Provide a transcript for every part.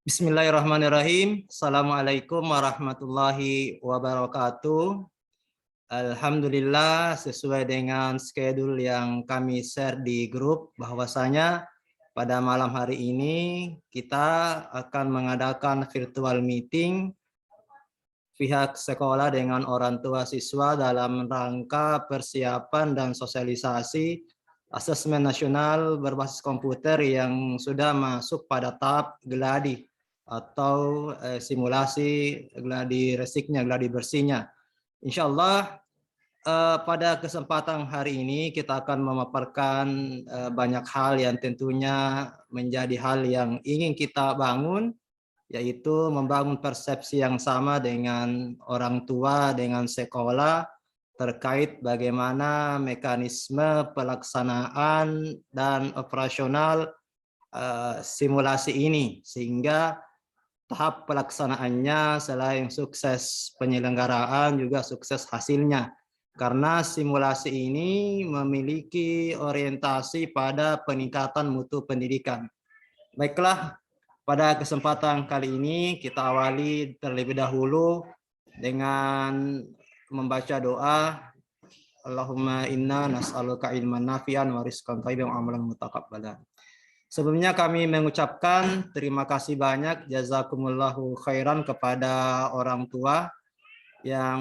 Bismillahirrahmanirrahim. Assalamualaikum warahmatullahi wabarakatuh. Alhamdulillah, sesuai dengan schedule yang kami share di grup, bahwasanya pada malam hari ini kita akan mengadakan virtual meeting pihak sekolah dengan orang tua siswa dalam rangka persiapan dan sosialisasi asesmen nasional berbasis komputer yang sudah masuk pada tahap geladi atau simulasi gladi resiknya, gladi bersihnya. Insya Allah pada kesempatan hari ini kita akan memaparkan banyak hal yang tentunya menjadi hal yang ingin kita bangun, yaitu membangun persepsi yang sama dengan orang tua, dengan sekolah, terkait bagaimana mekanisme pelaksanaan dan operasional simulasi ini, sehingga tahap pelaksanaannya selain sukses penyelenggaraan juga sukses hasilnya. Karena simulasi ini memiliki orientasi pada peningkatan mutu pendidikan. Baiklah, pada kesempatan kali ini kita awali terlebih dahulu dengan membaca doa. Allahumma inna nas'aluka ilman nafi'an wa rizqan thayyiban wa amalan mutaqabbalan. Sebelumnya kami mengucapkan terima kasih banyak, jazakumullahu khairan, kepada orang tua yang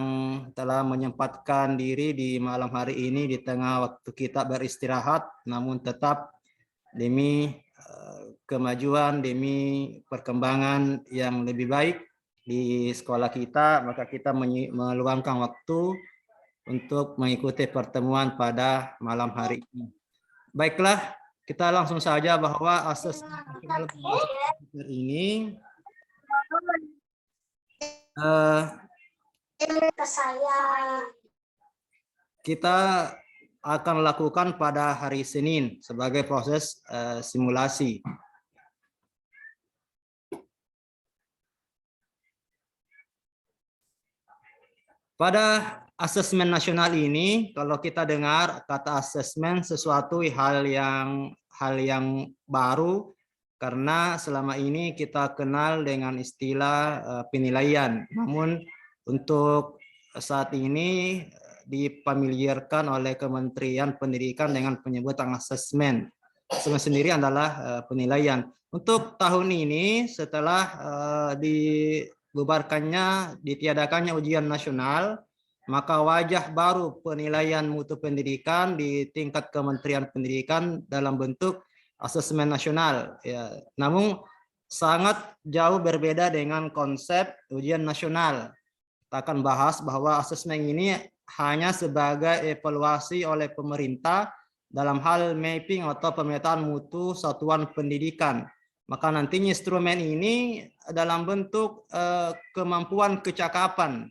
telah menyempatkan diri di malam hari ini di tengah waktu kita beristirahat, namun tetap demi kemajuan, demi perkembangan yang lebih baik di sekolah kita, maka kita meluangkan waktu untuk mengikuti pertemuan pada malam hari ini. Baiklah, kita langsung saja bahwa asesmen nasional ini kita akan lakukan pada hari Senin sebagai proses simulasi. Pada asesmen nasional ini, kalau kita dengar kata asesmen, sesuatu hal yang baru, karena selama ini kita kenal dengan istilah penilaian. Namun untuk saat ini difamiliarkan oleh Kementerian Pendidikan dengan penyebutan asesmen. Asesmen sendiri adalah penilaian. Untuk tahun ini setelah ditiadakannya ujian nasional, maka wajah baru penilaian mutu pendidikan di tingkat Kementerian Pendidikan dalam bentuk asesmen nasional. Ya, namun sangat jauh berbeda dengan konsep ujian nasional. Kita akan bahas bahwa asesmen ini hanya sebagai evaluasi oleh pemerintah dalam hal mapping atau pemetaan mutu satuan pendidikan. Maka nantinya instrumen ini dalam bentuk kemampuan kecakapan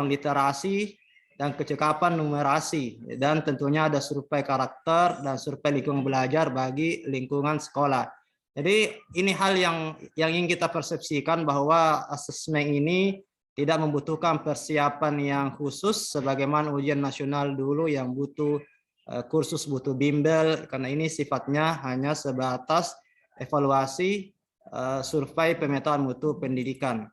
literasi dan kecakapan numerasi, dan tentunya ada survei karakter dan survei lingkungan belajar bagi lingkungan sekolah. Jadi ini hal yang ingin kita persepsikan, bahwa asesmen ini tidak membutuhkan persiapan yang khusus sebagaimana ujian nasional dulu yang butuh kursus, butuh bimbel, karena ini sifatnya hanya sebatas evaluasi survei pemetaan mutu pendidikan.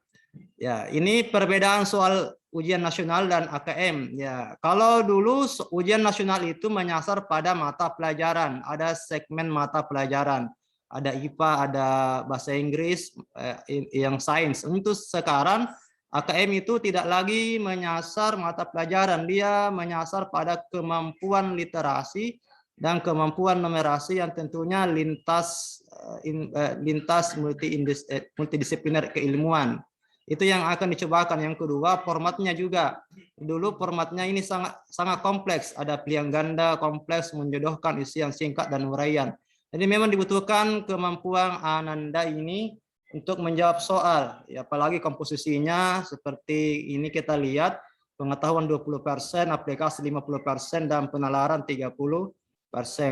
Ya, ini perbedaan soal ujian nasional dan AKM. Ya, kalau dulu ujian nasional itu menyasar pada mata pelajaran, ada segmen mata pelajaran, ada IPA, ada bahasa Inggris, yang sains. Untuk sekarang AKM itu tidak lagi menyasar mata pelajaran, dia menyasar pada kemampuan literasi dan kemampuan numerasi yang tentunya lintas multidisipliner keilmuan. Itu yang akan dicobakan. Yang kedua, formatnya juga. Dulu formatnya ini sangat kompleks, ada pilihan ganda, kompleks, menjodohkan, isi yang singkat dan uraian. Jadi memang dibutuhkan kemampuan Ananda ini untuk menjawab soal, ya, apalagi komposisinya seperti ini kita lihat, pengetahuan 20%, aplikasi 50%, dan penalaran 30%.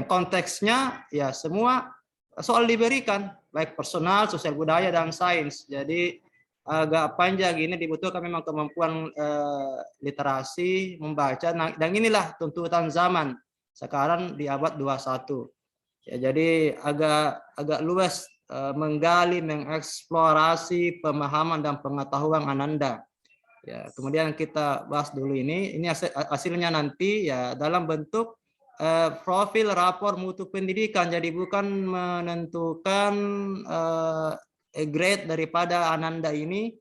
Konteksnya ya semua soal diberikan, baik personal, sosial budaya, dan sains. Jadi agak panjang ini, dibutuhkan memang kemampuan literasi, membaca, dan inilah tuntutan zaman sekarang di abad 21. Ya, jadi agak luas menggali, mengeksplorasi pemahaman dan pengetahuan Ananda. Ya, kemudian kita bahas dulu ini hasilnya nanti ya dalam bentuk profil rapor mutu pendidikan. Jadi bukan menentukan grade daripada Ananda ini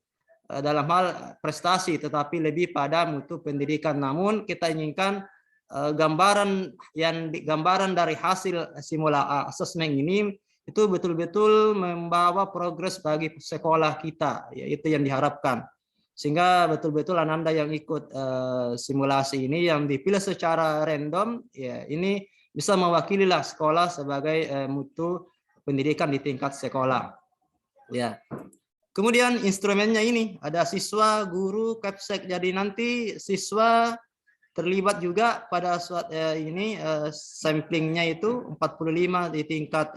dalam hal prestasi, tetapi lebih pada mutu pendidikan. Namun kita inginkan gambaran dari hasil simulasi asesmen ini itu betul-betul membawa progres bagi sekolah kita, yaitu yang diharapkan. Sehingga betul-betul Ananda yang ikut simulasi ini yang dipilih secara random, ya ini bisa mewakililah sekolah sebagai mutu pendidikan di tingkat sekolah. Ya. Kemudian instrumennya ini ada siswa, guru, Capsek. Jadi nanti siswa terlibat juga pada ini samplingnya itu 45 di tingkat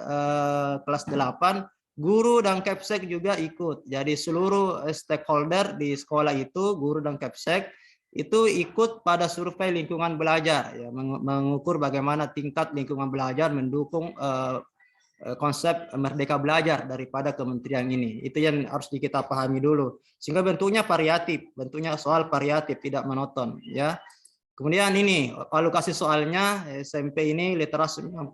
kelas 8. Guru dan Capsek juga ikut. Jadi seluruh stakeholder di sekolah itu, guru dan Capsek itu ikut pada survei lingkungan belajar, ya, mengukur bagaimana tingkat lingkungan belajar mendukung konsep merdeka belajar daripada kementerian ini. Itu yang harus kita pahami dulu. Sehingga bentuknya variatif, bentuknya soal variatif, tidak monoton, ya. Kemudian ini alokasi soalnya SMP ini literasi 90.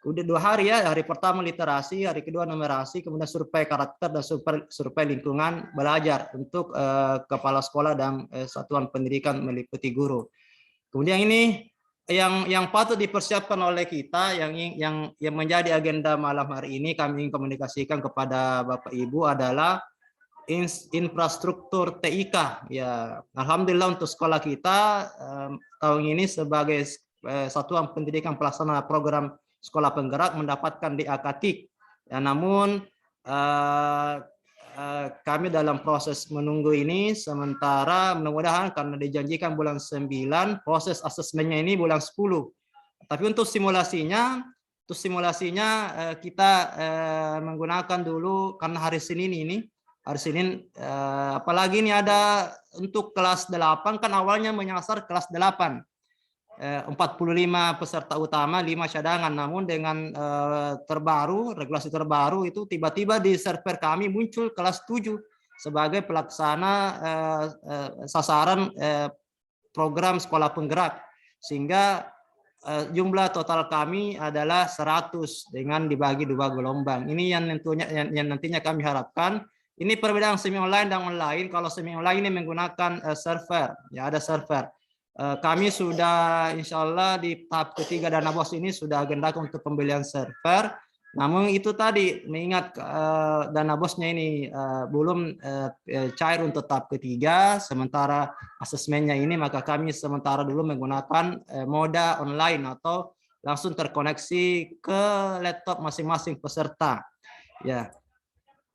Udah 2 hari ya, hari pertama literasi, hari kedua numerasi, kemudian survei karakter dan survei lingkungan belajar untuk kepala sekolah dan satuan pendidikan meliputi guru. Kemudian ini yang patut dipersiapkan oleh kita, yang menjadi agenda malam hari ini kami ingin komunikasikan kepada Bapak Ibu adalah infrastruktur TIK. Ya, alhamdulillah untuk sekolah kita tahun ini sebagai satuan pendidikan pelaksana program sekolah penggerak mendapatkan DAKTIK. Ya, namun kami dalam proses menunggu ini sementara, mudah-mudahan karena dijanjikan bulan 9, proses asesmennya ini bulan 10. Tapi untuk simulasinya kita menggunakan dulu karena hari Senin ini, apalagi ini ada untuk kelas 8 kan awalnya menyasar kelas 8. 45 peserta utama, 5 cadangan. Namun dengan regulasi terbaru itu tiba-tiba di server kami muncul kelas 7 sebagai pelaksana sasaran program sekolah penggerak, sehingga jumlah total kami adalah 100 dengan dibagi 2 gelombang. Ini yang nantinya kami harapkan. Ini perbedaan semi online dan online. Kalau semi online ini menggunakan server, ya ada server. Kami sudah insya Allah di tahap ketiga dana bos ini sudah agendakan untuk pembelian server. Namun itu tadi mengingat dana bosnya ini belum cair untuk tahap ketiga, sementara asesmennya ini, maka kami sementara dulu menggunakan moda online atau langsung terkoneksi ke laptop masing-masing peserta. Ya,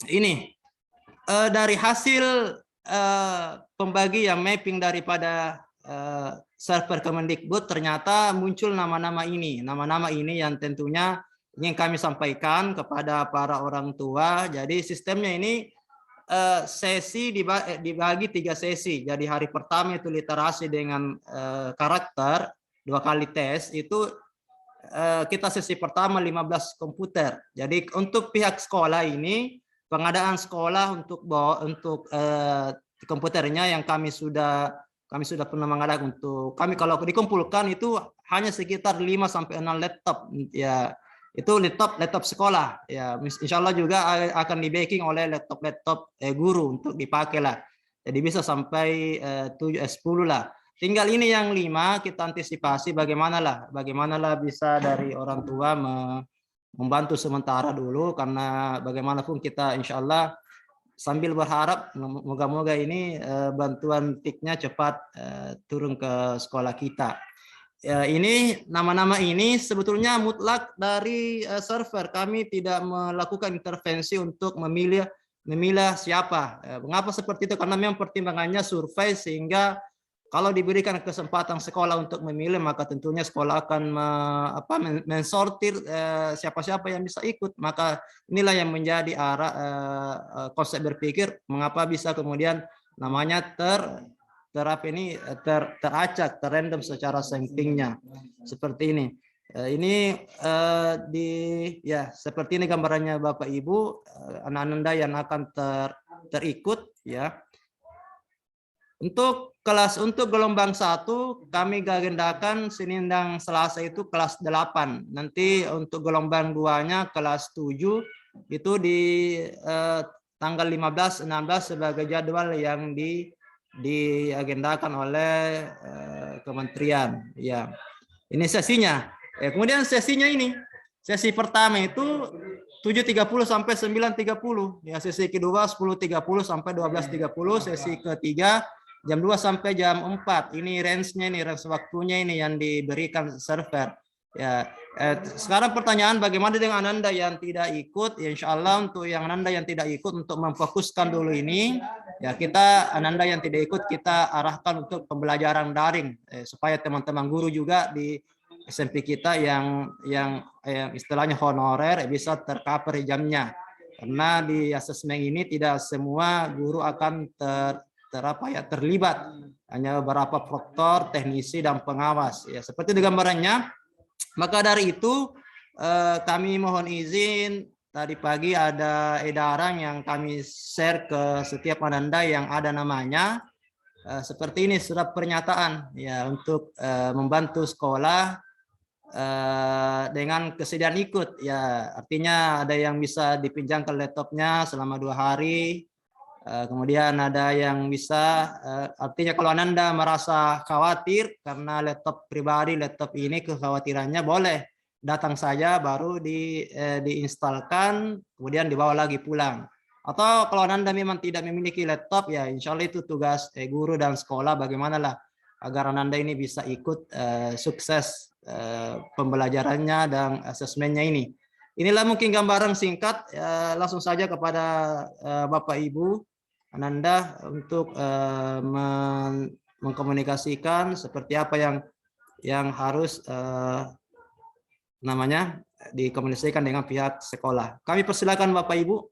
ini dari hasil pembagian mapping daripada server Kemendikbud ternyata muncul nama-nama ini yang tentunya ingin kami sampaikan kepada para orang tua. Jadi sistemnya ini sesi dibagi 3 sesi. Jadi hari pertama itu literasi dengan karakter 2 kali tes itu kita sesi pertama 15 komputer. Jadi untuk pihak sekolah ini pengadaan sekolah untuk komputernya yang kami sudah pernah mengadakan untuk kami, kalau dikumpulkan itu hanya sekitar 5 sampai 6 laptop, ya itu laptop sekolah, ya insya Allah juga akan di backing oleh laptop guru untuk dipakai lah, jadi bisa sampai 10 lah. Tinggal ini yang 5 kita antisipasi bagaimana lah bisa dari orang tua membantu sementara dulu, karena bagaimanapun kita insya Allah sambil berharap moga-moga ini bantuan TIK-nya cepat turun ke sekolah kita. Ini nama-nama ini sebetulnya mutlak dari server. Kami tidak melakukan intervensi untuk memilih siapa. Mengapa seperti itu? Karena memang pertimbangannya survei, sehingga kalau diberikan kesempatan sekolah untuk memilih, maka tentunya sekolah akan mensortir siapa-siapa yang bisa ikut. Maka inilah yang menjadi arah konsep berpikir mengapa bisa kemudian namanya teracak, terrandom secara sampingnya seperti ini. Ini ya seperti ini gambarannya Bapak Ibu, anak Anda yang akan terikut ya. Untuk gelombang 1 kami agendakan Senin dan Selasa itu kelas 8. Nanti untuk gelombang 2-nya kelas 7 itu di tanggal 15 16 sebagai jadwal yang diagendakan oleh kementerian ya. Ini sesinya. Kemudian sesinya ini, sesi pertama itu 7.30 sampai 9.30. Ya, sesi kedua 10.30 sampai 12.30, sesi ketiga jam 2 sampai jam 4. Ini range-nya, ini range waktunya ini yang diberikan server. Ya, sekarang pertanyaan bagaimana dengan Anda yang tidak ikut? Ya, insya Allah untuk yang Anda yang tidak ikut untuk memfokuskan dulu ini, ya kita Anda yang tidak ikut kita arahkan untuk pembelajaran daring supaya teman-teman guru juga di SMP kita yang istilahnya honorer bisa tercover jamnya, karena di asesmen ini tidak semua guru akan terlibat, hanya beberapa proktor, teknisi dan pengawas ya seperti di gambarannya. Maka dari itu kami mohon izin, tadi pagi ada edaran yang kami share ke setiap Anda yang ada namanya seperti ini, surat pernyataan ya untuk membantu sekolah dengan kesediaan ikut ya, artinya ada yang bisa dipinjamkan laptopnya selama 2 hari, kemudian ada yang bisa artinya kalau Anda merasa khawatir karena laptop pribadi, laptop ini kekhawatirannya boleh datang saja baru diinstalkan kemudian dibawa lagi pulang. Atau kalau Anda memang tidak memiliki laptop ya insya Allah itu tugas guru dan sekolah bagaimanalah agar Anda ini bisa ikut sukses pembelajarannya dan asesmennya ini. Inilah mungkin gambaran singkat, langsung saja kepada Bapak Ibu Ananda untuk mengkomunikasikan seperti apa yang harus namanya dikomunikasikan dengan pihak sekolah. Kami persilakan Bapak Ibu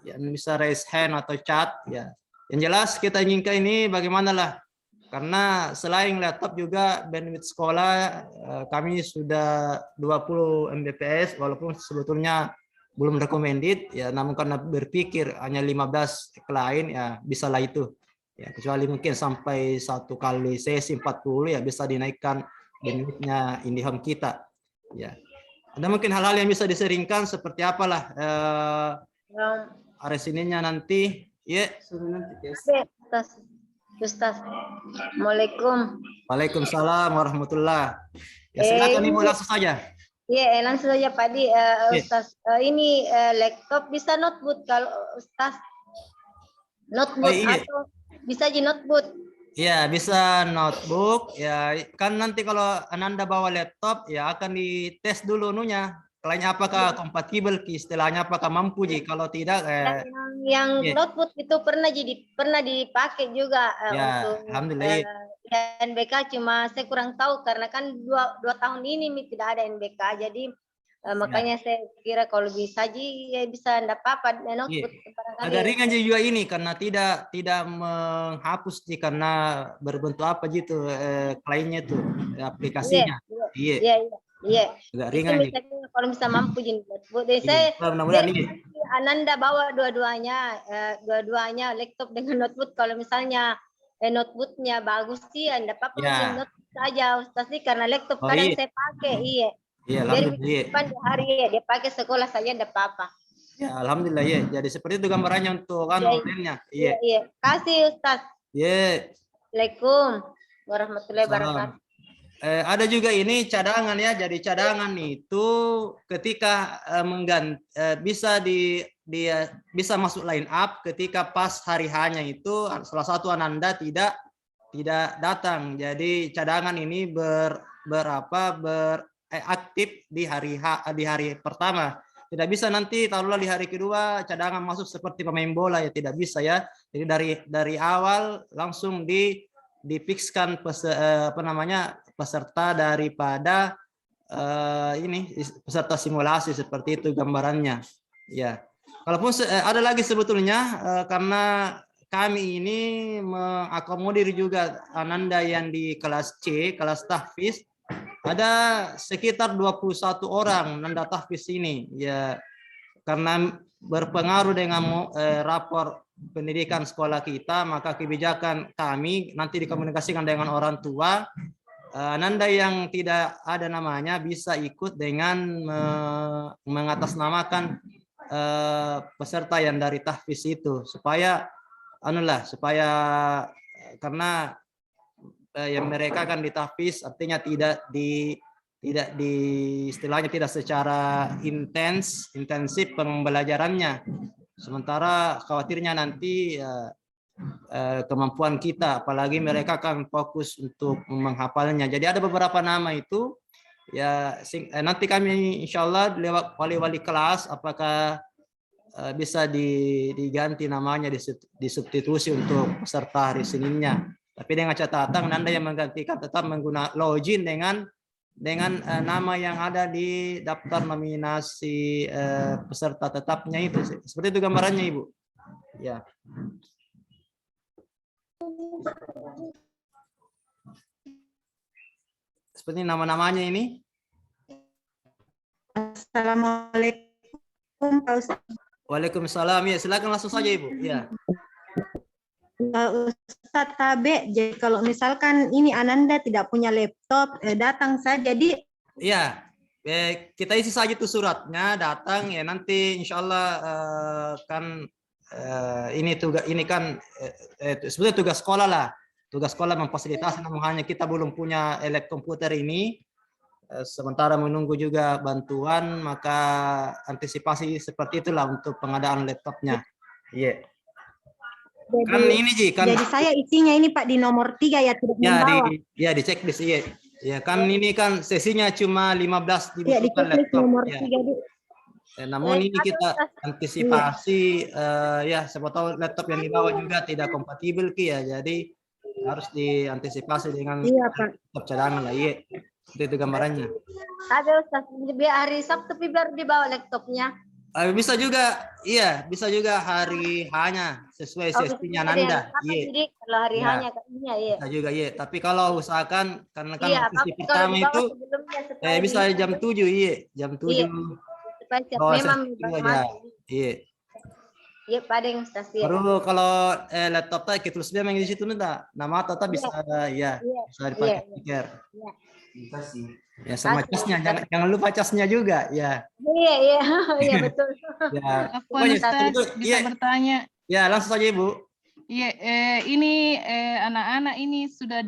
yang bisa raise hand atau chat ya. Yang jelas kita inginkan ini bagaimanalah, karena selain laptop juga bandwidth sekolah kami sudah 20 Mbps walaupun sebetulnya belum recommended ya, namun karena berpikir hanya 15 klien ya bisalah itu ya, kecuali mungkin sampai 1 kali sesi 40 ya bisa dinaikkan bandwidthnya IndiHome kita ya. Ada mungkin hal-hal yang bisa diseringkan seperti apalah resininya nanti ya. Ustaz, Assalamualaikum. Waalaikumsalam warahmatullah. Ya silakan Ibu langsung saja. Iya, langsung saja Pak Di. Ustaz, ini laptop bisa notebook kalau Ustaz? Notebook atau bisa di notebook? Iya, bisa notebook. Ya, kan nanti kalau Ananda bawa laptop ya akan dites dulu nunya. Kliennya apakah kompatibel, istilahnya apakah mampu ji, kalau tidak yang notebook itu pernah dipakai juga ya, untuk alhamdulillah. NBK, cuma saya kurang tahu karena kan 2 tahun ini tidak ada NBK, jadi makanya saya kira kalau bisa ya bisa enggak apa-apa notebook. Agak ringan juga ini karena tidak menghapus sih, karena berbentuk apa gitu kliennya tuh aplikasinya. Iya. Agak ringan itu kalau bisa mampu jadi notebook. Saya Ananda bawa dua-duanya laptop dengan notebook. Kalau misalnya notebooknya bagus sih, Anda apa-apa mungkin notebook saja Ustaz sih, karena laptop kadang saya pakai. Iya, alhamdulillah. Di hari dia pakai sekolah saja enggak apa-apa. Ya, alhamdulillah ya. Jadi seperti itu gambarannya untuk kan online-nya. Iya. Kasih Ustaz. Assalamualaikum warahmatullahi wabarakatuh. Ada juga ini cadangan ya. Jadi cadangan itu ketika bisa masuk line up ketika pas hari hanya itu salah satu Ananda tidak datang. Jadi cadangan ini beraktif di hari pertama. Tidak bisa nanti taruhlah di hari kedua cadangan masuk seperti pemain bola ya, tidak bisa ya. Jadi dari awal langsung difikskan peserta daripada peserta simulasi, seperti itu gambarannya ya. Kalaupun ada lagi sebetulnya karena kami ini mengakomodir juga Ananda yang di kelas C, kelas tahfiz, ada sekitar 21 orang Nanda tahfiz ini ya, karena berpengaruh dengan rapor pendidikan sekolah kita, maka kebijakan kami nanti dikomunikasikan dengan orang tua. Nanda yang tidak ada namanya bisa ikut dengan mengatasnamakan peserta yang dari tahfiz itu, supaya karena yang mereka kan ditahfiz artinya tidak di istilahnya tidak secara intensif pembelajarannya, sementara khawatirnya nanti kemampuan kita, apalagi mereka akan fokus untuk menghafalnya. Jadi ada beberapa nama itu ya, nanti kami insya Allah lewat wali-wali kelas apakah bisa diganti namanya, disubstitusi untuk peserta hari Seninnya. Tapi dengan catatan Anda yang menggantikan tetap menggunakan login dengan nama yang ada di daftar nominasi peserta tetapnya itu. Seperti itu gambarannya, Ibu. Ya. Seperti nama-namanya ini. Assalamualaikum Pak Ustaz. Waalaikumsalam. Ya, silakan langsung saja Ibu. Ya. Ustadz KB, jadi kalau misalkan ini Ananda tidak punya laptop, datang saja di. Iya, kita isi saja itu suratnya, datang ya, nanti insya Allah kan ini kan sebenarnya tugas sekolah lah, tugas sekolah memfasilitasi, namun hanya kita belum punya lab komputer ini, sementara menunggu juga bantuan, maka antisipasi seperti itulah untuk pengadaan laptopnya. Iya. Jadi, kan ini Ji, kan jadi saya isinya ini Pak di nomor 3 ya, tidak membawa. Di checklist iya. Ya kan ini kan sesinya cuma 15 dibutuhkan laptop. Nomor ya. 3, Namun ini kita antisipasi ya, siapa tahu laptop yang dibawa juga tidak kompatibel ya, jadi harus diantisipasi dengan laptop cadangan lah. Iya. Itu gambarannya. Ada Ustaz, biar hari Sabtu biar dibawa laptopnya. Bisa juga, iya, bisa juga hari hanya sesuai sesinya Nanda. Iya. Kalau hari hanya katanya iya. Bisa juga iya, tapi kalau usahakan karena kan sesi pertama itu bisa jam 7 iya, jam 7. Iya. Memang iya. Iya, padeng Ustaz. Baru kalau laptop kita tulis memang di situ enggak, nama tetap bisa ya, bisa dipakai stiker. Iya. Bisa sih. Ya sama casnya, jangan lupa casnya juga ya. Iya betul. Ya. Ustaz, bisa bertanya? Ya langsung saja Ibu. Iya, ini anak-anak ini sudah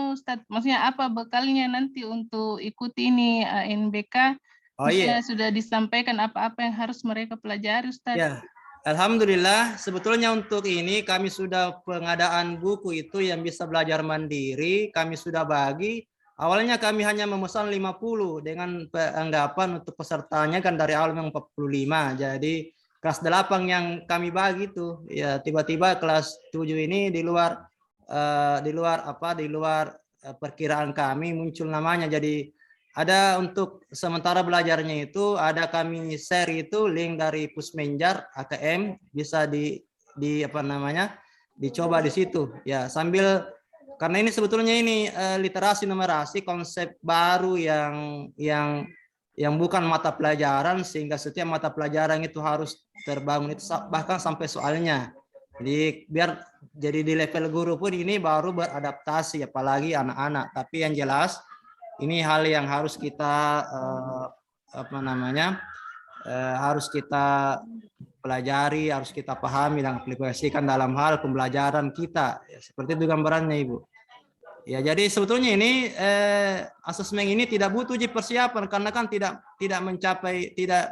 Ustaz, maksudnya apa bekalnya nanti untuk ikuti ini NBK? Maksudnya sudah disampaikan apa-apa yang harus mereka pelajari, Ustaz? Ya, alhamdulillah. Sebetulnya untuk ini kami sudah pengadaan buku itu yang bisa belajar mandiri, kami sudah bagi. Awalnya kami hanya memesan 50 dengan anggapan untuk pesertanya kan dari awal memang 45. Jadi kelas 8 yang kami bagi itu ya, tiba-tiba kelas 7 ini di luar perkiraan kami muncul namanya. Jadi ada untuk sementara belajarnya itu ada kami share itu link dari Pusmenjar AKM, bisa dicoba di situ ya, sambil karena ini sebetulnya ini literasi numerasi konsep baru yang bukan mata pelajaran, sehingga setiap mata pelajaran itu harus terbangun itu bahkan sampai soalnya. Jadi di level guru pun ini baru beradaptasi, apalagi anak-anak. Tapi yang jelas ini hal yang harus kita harus kita pelajari, harus kita pahami dan aplikasikan dalam hal pembelajaran kita. Ya, seperti itu gambarannya Ibu. Ya, jadi sebetulnya ini asesmen ini tidak butuh persiapan karena kan tidak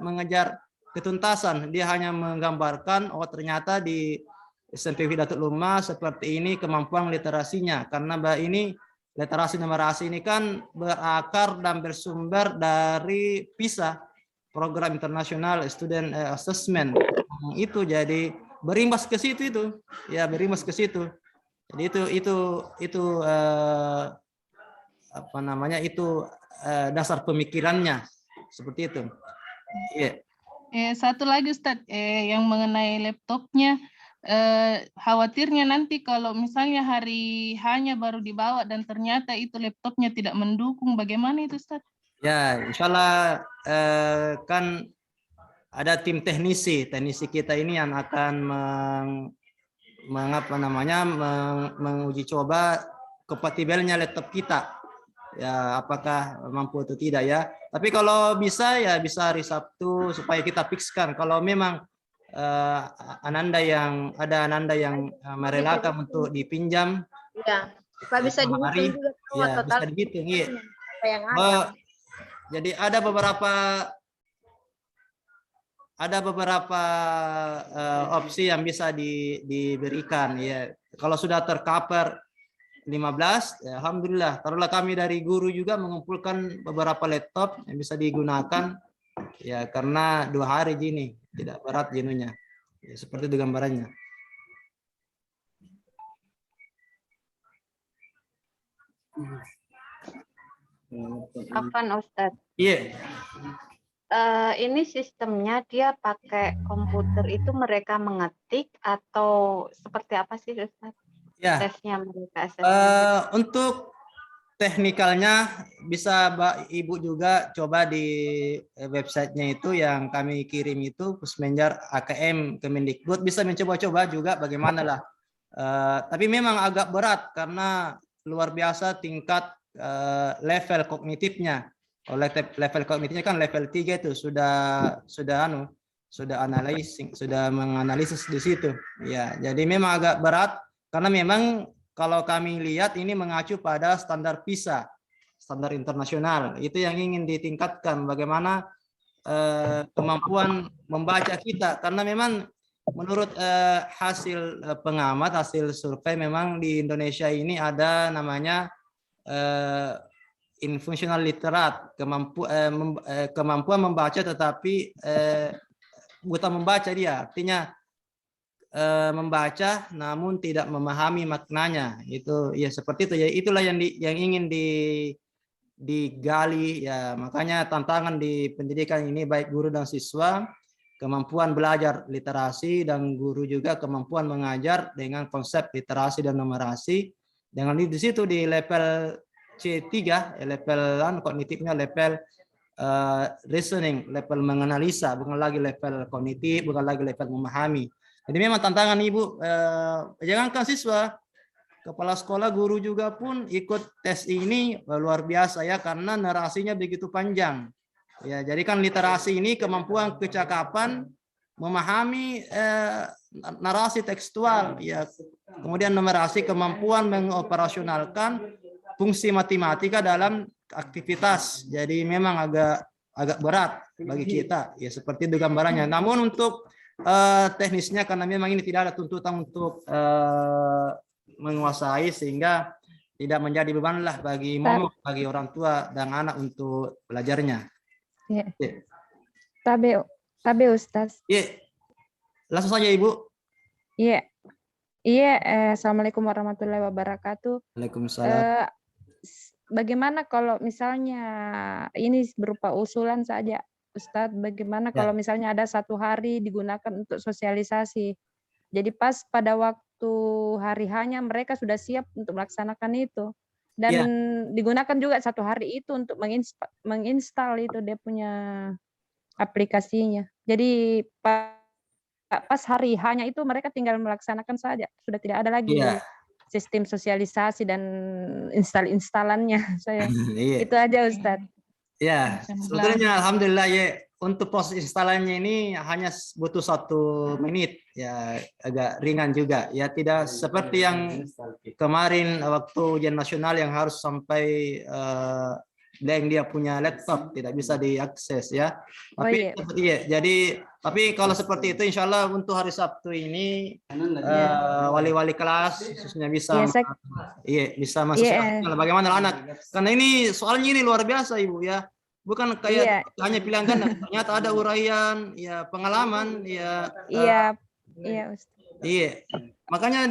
mengejar ketuntasan. Dia hanya menggambarkan ternyata di SMP Hidayatul Ummah seperti ini kemampuan literasinya, karena ini literasi numerasi ini kan berakar dan bersumber dari PISA, Program Internasional Student Assessment. Itu jadi berimbas ke situ itu. Ya, berimbas ke situ. Jadi itu dasar pemikirannya seperti itu. Iya. Satu lagi Ustadz, yang mengenai laptopnya, khawatirnya nanti kalau misalnya hari hanya baru dibawa dan ternyata itu laptopnya tidak mendukung, bagaimana itu Ustaz? Ya, insya Allah kan ada tim teknisi kita ini yang akan menguji coba kompatibelnya laptop kita. Ya, apakah mampu atau tidak ya. Tapi kalau bisa ya bisa hari Sabtu supaya kita fixkan. Kalau memang Ananda yang merelakan untuk dipinjam, ya, supaya bisa dihitung juga ya, total bisa dihitung, ya. apa yang ada. Jadi ada beberapa opsi yang bisa diberikan ya. Kalau sudah tercover 15, ya alhamdulillah. Taruhlah kami dari guru juga mengumpulkan beberapa laptop yang bisa digunakan ya, karena 2 hari gini tidak berat jenuhnya. Ya, seperti itu gambarannya. Afan Ustadz. Iya. Ini sistemnya dia pakai komputer itu mereka mengetik atau seperti apa sih Ustadz? Ya. Tesnya mereka. Untuk teknikalnya bisa Ibu juga coba di websitenya itu yang kami kirim itu Pusmenjar AKM Kemendikbud, bisa mencoba-coba juga bagaimana lah. Tapi memang agak berat karena luar biasa tingkat level kognitifnya. Oleh level kognitifnya kan level 3 itu sudah menganalisis di situ. Ya, jadi memang agak berat karena memang kalau kami lihat ini mengacu pada standar PISA, standar internasional. Itu yang ingin ditingkatkan, bagaimana kemampuan membaca kita. Karena memang menurut hasil pengamat, hasil survei, memang di Indonesia ini ada namanya functional literat, kemampuan membaca tetapi buta membaca dia. Artinya membaca namun tidak memahami maknanya, itu ya seperti itu ya. Itulah yang ingin digali ya. Makanya tantangan di pendidikan ini baik guru dan siswa, kemampuan belajar literasi, dan guru juga kemampuan mengajar dengan konsep literasi dan numerasi. Dengan di situ di level C3 level kognitifnya, level reasoning, level menganalisa, bukan lagi level kognitif, bukan lagi level memahami. Jadi memang tantangan Ibu, jangankan siswa, kepala sekolah, guru juga pun ikut tes ini luar biasa ya, karena narasinya begitu panjang. Ya, jadi kan literasi ini kemampuan kecakapan memahami narasi tekstual ya. Kemudian numerasi kemampuan mengoperasionalkan fungsi matematika dalam aktivitas. Jadi memang agak berat bagi kita ya, seperti itu gambarannya. Namun untuk teknisnya, karena memang ini tidak ada tuntutan untuk menguasai, sehingga tidak menjadi beban lah bagi orang tua dan anak untuk belajarnya. Iya. Ya. Tabe Ustaz. Iya. Langsung saja Ibu. Iya. Iya, Assalamualaikum warahmatullahi wabarakatuh. Waalaikumsalam. Bagaimana kalau misalnya ini berupa usulan saja, Ustadz, bagaimana kalau misalnya ada 1 hari digunakan untuk sosialisasi. Jadi pas pada waktu hari hanya mereka sudah siap untuk melaksanakan itu. Dan digunakan juga 1 hari itu untuk menginstal itu dia punya aplikasinya. Jadi pas hari hanya itu mereka tinggal melaksanakan saja. Sudah tidak ada lagi sistem sosialisasi dan instalannya. Itu aja Ustadz. Ya, sebetulnya alhamdulillah ya, untuk proses instalannya ini hanya butuh 1 menit ya, agak ringan juga ya, tidak seperti yang kemarin waktu ujian nasional yang harus sampai blank dia punya laptop tidak bisa diakses ya. Tapi tapi kalau seperti itu insya Allah untuk hari Sabtu ini wali-wali kelas khususnya bisa bisa masuk. Bagaimana anak? Karena ini soalnya ini luar biasa Ibu ya. Bukan kayak hanya pilihan ganda, ternyata ada uraian, ya pengalaman, ya. Iya. Makanya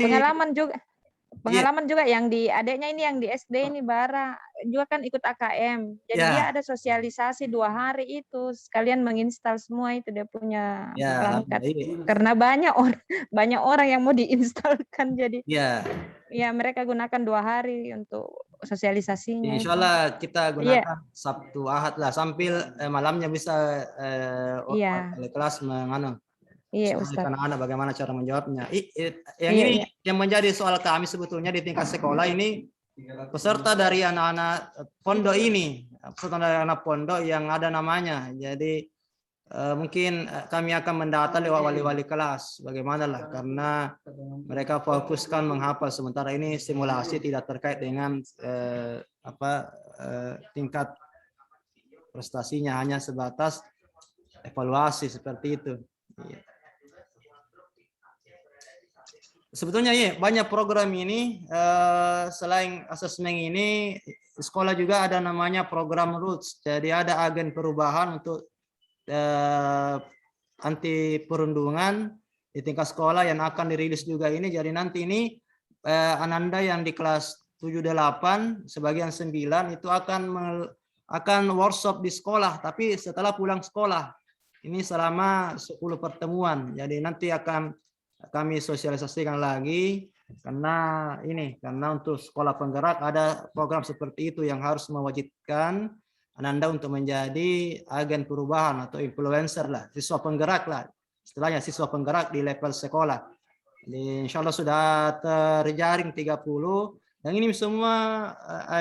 pengalaman juga yang di adiknya ini yang di SD ini Bara juga kan ikut AKM. Jadi Ya. dia ada sosialisasi 2 hari itu. Sekalian menginstal semua itu dia punya Ya, perangkat. iya. Karena banyak orang yang mau diinstalkan. Jadi Ya, ya mereka gunakan 2 hari untuk sosialisasinya insya itu. Allah kita Iya, gunakan Sabtu Ahad lah sambil malamnya bisa iya, wali kelas iya soal Ustadz. anak-anak bagaimana cara menjawabnya. Yang Iya, ini iya. yang menjadi soal kami sebetulnya di tingkat sekolah ini peserta dari anak-anak pondok ini, peserta dari anak pondok yang ada namanya. Jadi mungkin kami akan mendata lewat wali-wali kelas, bagaimana lah, karena mereka fokuskan menghafal sementara ini simulasi tidak terkait dengan tingkat prestasinya, hanya sebatas evaluasi seperti itu. Sebetulnya ya banyak program ini selain asesmen ini sekolah juga ada namanya program Roots. Jadi ada agen perubahan untuk anti perundungan di tingkat sekolah yang akan dirilis juga ini. Jadi nanti ini Ananda yang di kelas 7-8 sebagian 9 itu akan workshop di sekolah, tapi setelah pulang sekolah. Ini selama 10 pertemuan. Jadi nanti akan kami sosialisasikan lagi karena untuk sekolah penggerak ada program seperti itu yang harus mewajibkan Ananda untuk menjadi agen perubahan atau influencer lah, siswa penggerak lah, istilahnya siswa penggerak di level sekolah. Jadi insya Allah sudah terjaring 30 dan ini semua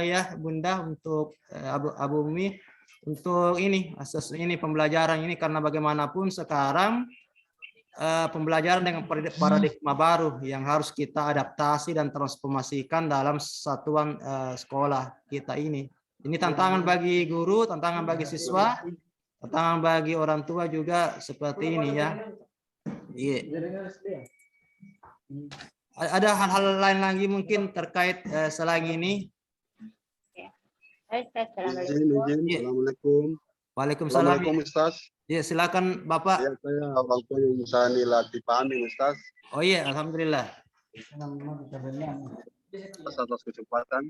ayah bunda untuk Abu Umi untuk asas pembelajaran ini karena bagaimanapun sekarang pembelajaran dengan paradigma baru yang harus kita adaptasi dan transformasikan dalam satuan sekolah kita ini. Ini tantangan bagi guru, tantangan bagi siswa, tantangan bagi orang tua juga seperti ini ya. Iya. Ada hal-hal lain lagi mungkin terkait selain ini? Assalamualaikum. Waalaikumsalam. Assalamualaikum Ustaz. Ya, silakan Bapak. Ya, saya orang tua yang Musani Latif Amin Ustaz. Oh iya, alhamdulillah. Atas kesempatan.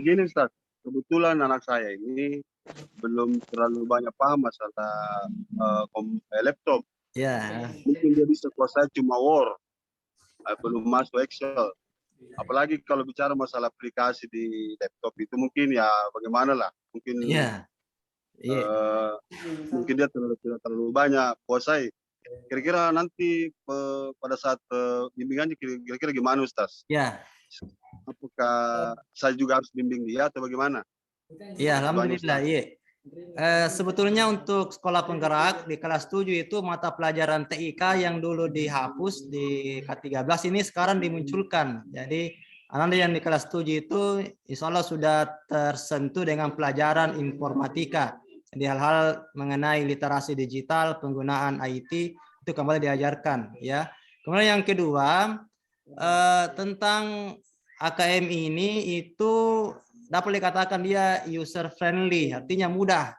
Gini Ustaz, kebetulan anak saya ini belum terlalu banyak paham masalah laptop. Ya. Mungkin dia bisa kuasai cuma Word, belum masuk Excel. Apalagi kalau bicara masalah aplikasi di laptop itu mungkin ya bagaimana lah. Mungkin mungkin dia tidak terlalu banyak kuasai. Kira-kira nanti pada saat bimbingannya kira-kira gimana Ustaz? Ya. Apakah saya juga harus bimbing dia atau bagaimana? Ya, alhamdulillah. Iya. Sebetulnya untuk sekolah penggerak di kelas 7 itu mata pelajaran TIK yang dulu dihapus di K13 ini sekarang dimunculkan. Jadi Ananda yang di kelas 7 itu insya Allah sudah tersentuh dengan pelajaran informatika. Jadi hal-hal mengenai literasi digital, penggunaan IT itu kembali diajarkan ya. Kemudian yang kedua tentang AKM ini itu dapat dikatakan dia user friendly, artinya mudah.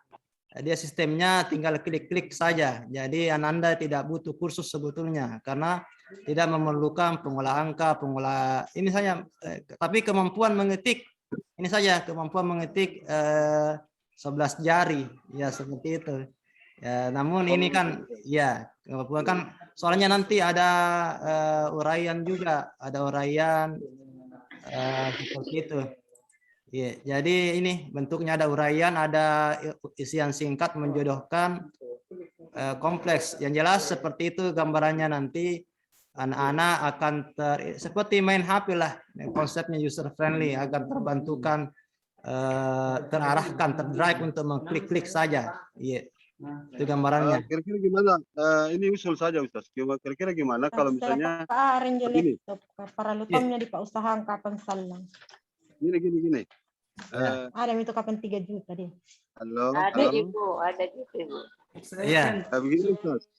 Dia sistemnya tinggal klik-klik saja. Jadi Ananda tidak butuh kursus sebetulnya karena tidak memerlukan pengolah angka, pengolah ini saja, tapi kemampuan mengetik ini saja, kemampuan mengetik 11 jari ya seperti itu ya. Namun ini kan ya kemampuan kan soalnya nanti ada uraian juga, ada uraian seperti itu ya. Jadi ini bentuknya ada uraian, ada isian singkat menjodohkan kompleks. Yang jelas seperti itu gambarannya. Nanti anak-anak akan seperti main HP lah, konsepnya user friendly, akan terbantukan terarahkan, terdrive untuk mengklik-klik saja. Iya, itu gambarannya. Kira-kira gimana? Ini usul saja Ustaz. Kira-kira gimana kalau misalnya ini para lutomnya di Pak Usahaan kapan salam. Gini. Ada itu kapan 3 juta dia. Halo. Ada Ibu, ada juga Ibu. Iya. Begini Ustaz.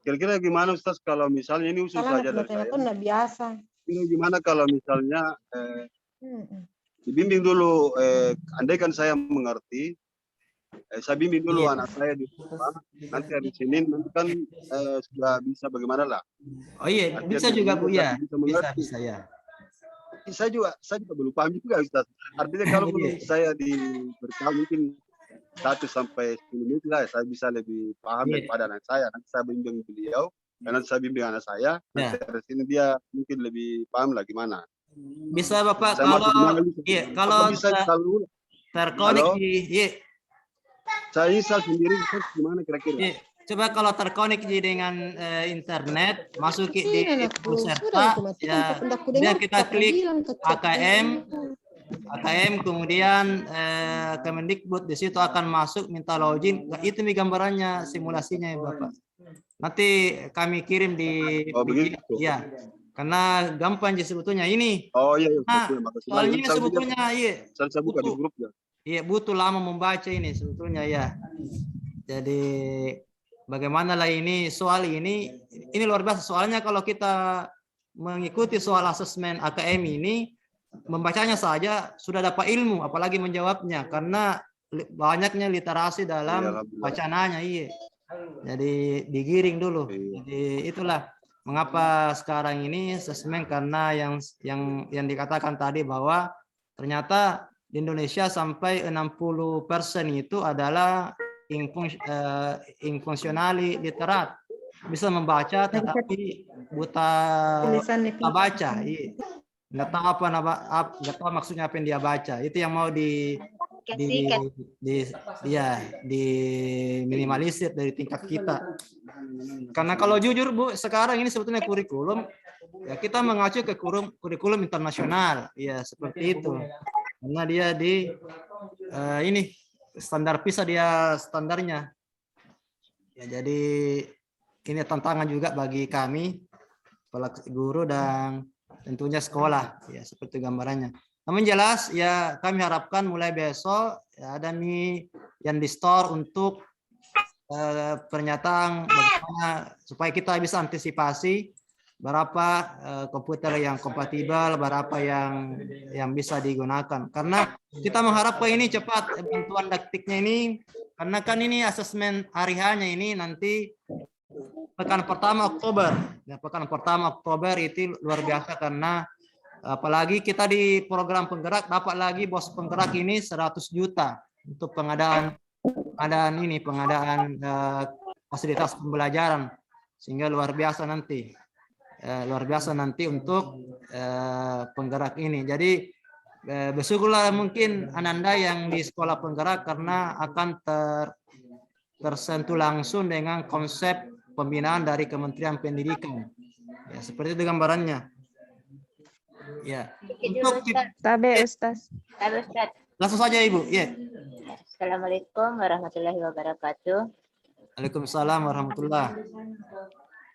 Kira-kira gimana Ustaz kalau misalnya ini usul saja dari saya. Itu biasa. Gimana kalau misalnya dibimbing dulu, andaikan saya mengerti, saya bimbing dulu anak saya di rumah, nanti hari Senin nanti kan sudah bisa bagaimana lah. Oh iya, bisa juga Bu ya, bisa ya. saya juga belum paham juga Ustaz. Artinya kalau menurut saya diberitahu mungkin 1 sampai 10 menit lah saya bisa lebih paham daripada anak saya. Nanti saya bimbing beliau, dan nanti saya bimbing anak saya. Nanti dari sini dia mungkin lebih paham lah gimana. Bisa Bapak Saya kalau bisa kalau terkonek saya install sendiri gimana kira-kira? coba kalau terkonek dengan internet, masuki di peserta, ya, dia kita klik AKM, kemudian Kemendikbud, di situ akan masuk minta login. Itu nih gambarannya, simulasinya ya Bapak. Nanti kami kirim di ya, karena gampang sih sebetulnya ini. Oh iya. Nah, soalnya ini sebetulnya saya buka di grup ya. Iya, butuh lama membaca ini sebetulnya ya. Jadi bagaimana lah ini soal ini luar biasa. Soalnya kalau kita mengikuti soal asesmen AKM ini, membacanya saja sudah dapat ilmu, apalagi menjawabnya, karena banyaknya literasi dalam bacaannya. Iya. Jadi digiring dulu. Jadi itulah mengapa sekarang ini asesmen, karena yang dikatakan tadi bahwa ternyata di Indonesia sampai 60% itu adalah infungsionali literat, bisa membaca tetapi buta baca. Nggak tahu nggak tahu maksudnya apa yang dia baca. Itu yang mau di minimalisir dari tingkat kita. Karena kalau jujur Bu, sekarang ini sebetulnya kurikulum ya kita mengacu ke kurikulum internasional, ya seperti itu. Karena dia ini standar PISA dia standarnya. Ya jadi ini tantangan juga bagi kami guru dan tentunya sekolah, ya seperti gambarannya. Namun jelas ya kami harapkan mulai besok ya, ada nih yang di store untuk pernyataan bagaimana supaya kita bisa antisipasi berapa komputer yang kompatibel, berapa yang bisa digunakan. Karena kita mengharapkan ini cepat bantuan daktiknya ini, karena kan ini asesmen hari hanya ini nanti pekan pertama Oktober. Ya, pekan pertama Oktober itu luar biasa, karena apalagi kita di program penggerak dapat lagi bos penggerak ini 100 juta untuk pengadaan fasilitas pembelajaran, sehingga luar biasa nanti untuk penggerak ini. Jadi bersyukurlah mungkin Ananda yang di sekolah penggerak, karena akan tersentuh langsung dengan konsep pembinaan dari Kementerian Pendidikan. Ya, seperti itu gambarannya. Ya. Untuk Ustaz. Langsung saja Ibu. Ya. Assalamualaikum warahmatullahi wabarakatuh. Waalaikumsalam warahmatullahi.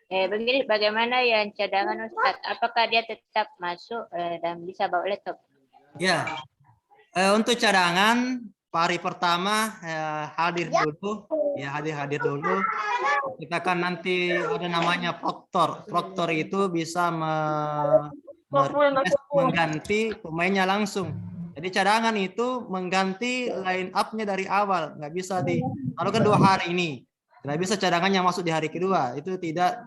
Begini, bagaimana yang cadangan Ustaz? Apakah dia tetap masuk dan bisa bawa laptop? Ya, untuk cadangan hari pertama hadir dulu, ya hadir dulu. Kita kan nanti ada namanya proktor. Proktor itu bisa mengganti pemainnya langsung. Jadi cadangan itu mengganti line up-nya dari awal, nggak bisa kalau kan 2 hari ini. Nggak bisa cadangannya masuk di hari kedua, itu tidak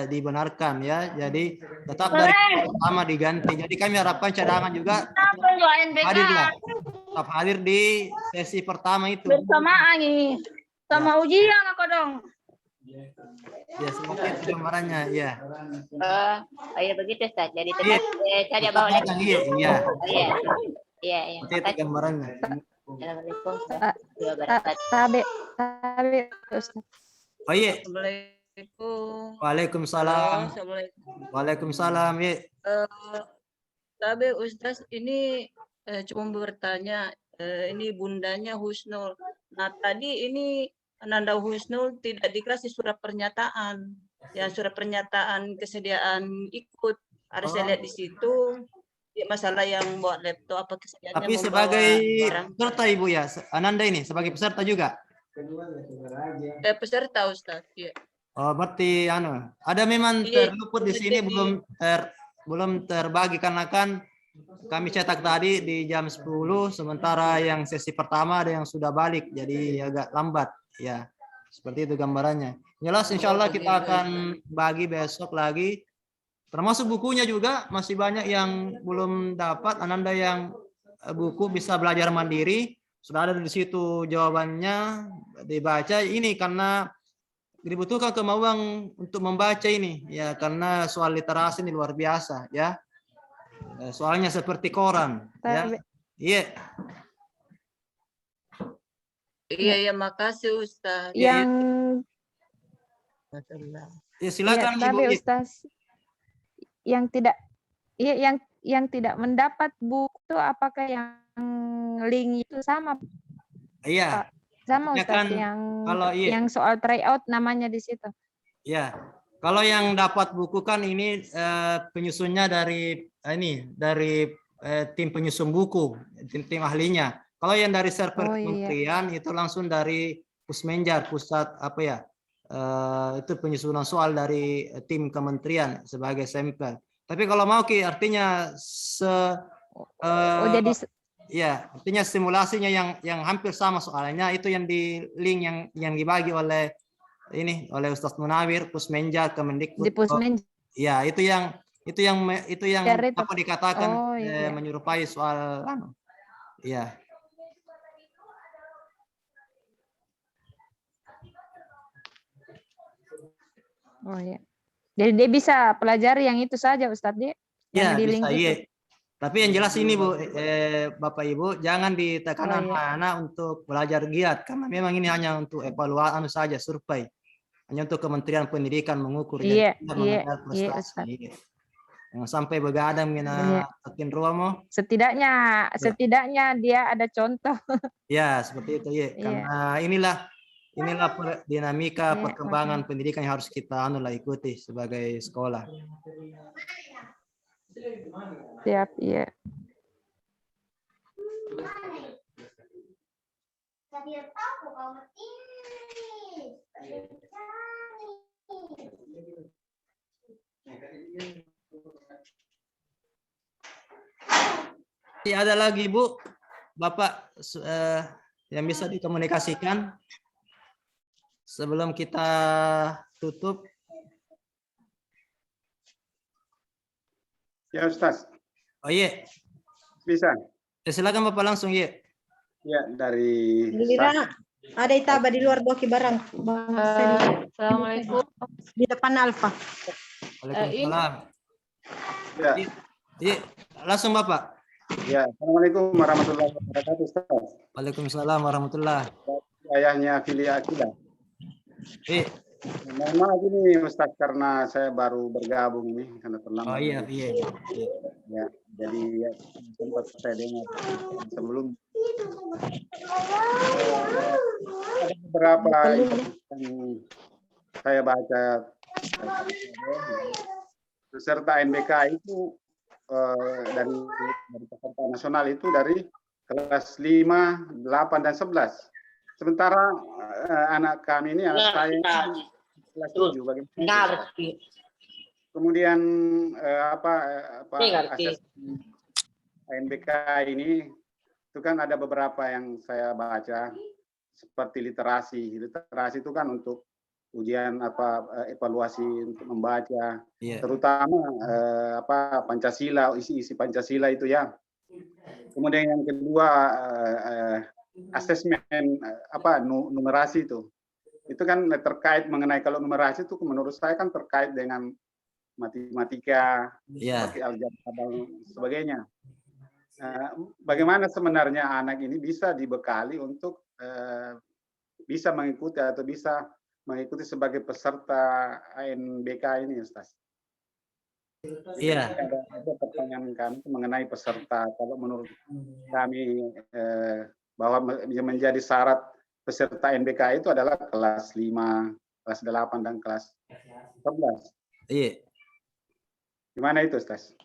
dibenarkan ya. Jadi tetap dari pertama diganti. Jadi kami harapkan cadangan juga tetap hadir di sesi pertama itu. Bersamaan ini sama ujian aku dong. Ya seperti itu gambarannya ya. Ya begitu Ustaz. Jadi tetap saya bawa laptop. Iya. Seperti itu gambarannya. Assalamualaikum warahmatullahi wabarakatuh. Tabe Ustaz. Oh iya. Assalamualaikum. Waalaikumsalam. Waalaikumsalam. Ya. Tabe Ustaz, ini cuma bertanya, ini bundanya Husnul. Nah tadi ini Ananda Husnul tidak dikasih surat pernyataan. Yang surat pernyataan kesediaan ikut. Harus saya lihat di situ. Masalah yang buat laptop apa kesediaannya. Tapi sebagai peserta Ibu ya, Ananda ini sebagai peserta juga. Peserta Ustaz. Ya. Oh berarti ada memang terluput di sini belum terbagi, karena kan kami cetak tadi di jam 10, sementara yang sesi pertama ada yang sudah balik, jadi agak lambat ya. Seperti itu gambarannya. Jelas insya Allah kita akan bagi besok lagi Termasuk bukunya juga masih banyak yang belum dapat. Ananda yang buku bisa belajar mandiri, sudah ada di situ jawabannya, dibaca. Ini karena dibutuhkan kemauan untuk membaca ini, ya, karena soal literasi ini luar biasa, ya. Soalnya seperti koran, ya. Iya. Iya, makasih Ustaz. Yang Ya, silakan Ibu. Ustaz. Yang tidak mendapat buku itu apakah yang link itu sama? Iya. Sama Ya Ustaz kan, yang soal tryout namanya di situ. Ya, kalau yang dapat buku kan ini penyusunnya dari tim penyusun buku, tim ahlinya. Kalau yang dari server kementerian itu langsung dari Pusmenjar, pusat apa ya? Itu penyusunan soal dari tim kementerian sebagai sampel. Tapi kalau mau Ki, artinya jadi ya, artinya simulasinya yang hampir sama soalnya itu yang di link yang dibagi oleh Ustadz Munawir, Pusmenja, Kemendikbud. Di Pusmenja. Ya, itu yang apa dikatakan menyerupai soal ya. Oh ya. Jadi dia bisa pelajari yang itu saja Ustadz dia. Ya, di bisa, link itu. Tapi yang jelas ini Bu, Bapak Ibu, jangan ditekan anak-anak untuk belajar giat karena memang ini hanya untuk evaluasi saja, survei. Hanya untuk Kementerian Pendidikan mengukur prestasi. Jangan sampai begadang makin ruamo. Setidaknya dia ada contoh. Ya, seperti itu ya. Karena inilah dinamika perkembangan pendidikan yang harus kita ikuti sebagai sekolah. Siap, iya. Ada lagi Bu, Bapak yang bisa dikomunikasikan sebelum kita tutup? Ya Ustaz. Oh iya. Bisa. Silakan Bapak langsung ya. Ya, dari ada Itaba di luar Doki barang. Assalamualaikum. Di depan Alfa. Waalaikumsalam. Ya. Iya, langsung Bapak. Ya, Assalamualaikum warahmatullahi wabarakatuh Ustaz. Waalaikumsalam warahmatullahi. Ayahnya Filia Akila. Mohon maaf ini Ustaz karena saya baru bergabung nih karena terlambat. Oh iya. Ya, jadi ya, sempat saya dengar sebelum ada beberapa yang saya baca peserta NBK itu dari peserta nasional itu dari kelas 5, 8 dan 11. Sementara anak kami ini, anak saya kelas 7 bagaimana? Kemudian asesmen NBK ini itu kan ada beberapa yang saya baca seperti literasi. Literasi itu kan untuk ujian evaluasi untuk membaca, terutama Pancasila, isi Pancasila itu ya. Kemudian yang kedua asesmen numerasi itu kan terkait mengenai, kalau numerasi itu menurut saya kan terkait dengan matematika, aljabar dan sebagainya. Bagaimana sebenarnya anak ini bisa dibekali untuk bisa mengikuti atau bisa mengikuti sebagai peserta ANBK ini, Ustaz? Iya. Ada pertanyaan kami mengenai peserta. Kalau menurut kami bahwa menjadi syarat peserta NBK itu adalah kelas 5, kelas 8 dan kelas 11. Iya. Gimana itu, Ustaz?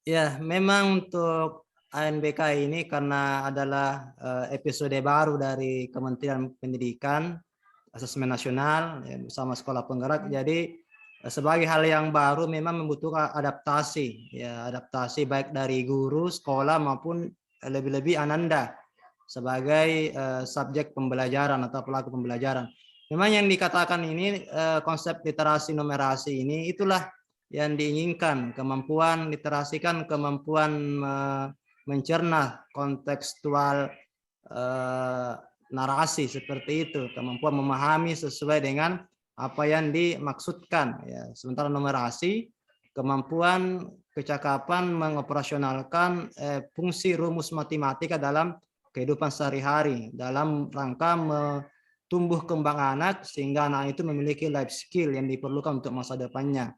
Ya, memang untuk ANBK ini karena adalah episode baru dari Kementerian Pendidikan, Asesmen Nasional bersama Sekolah Penggerak, jadi sebagai hal yang baru memang membutuhkan adaptasi, adaptasi baik dari guru, sekolah maupun lebih-lebih Ananda sebagai subjek pembelajaran atau pelaku pembelajaran. Memang yang dikatakan ini konsep literasi numerasi ini itulah yang diinginkan, kemampuan literasi kan kemampuan mencerna kontekstual narasi seperti itu, kemampuan memahami sesuai dengan apa yang dimaksudkan. Ya, sementara numerasi kemampuan kecakapan mengoperasionalkan fungsi rumus matematika dalam kehidupan sehari-hari dalam rangka tumbuh kembang anak sehingga anak itu memiliki life skill yang diperlukan untuk masa depannya.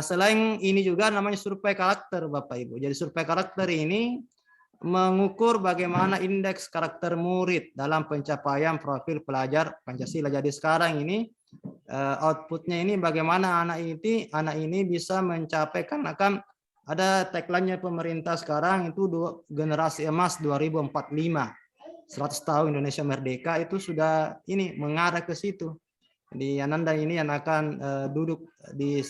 Selain ini juga namanya survei karakter Bapak Ibu. Jadi survei karakter ini mengukur bagaimana indeks karakter murid dalam pencapaian profil pelajar Pancasila. Jadi sekarang ini outputnya ini bagaimana anak ini bisa mencapai, karena kan ada tagline-nya pemerintah sekarang itu generasi emas 2045. 100 tahun Indonesia merdeka itu sudah ini mengarah ke situ. Di Ananda ini yang akan duduk di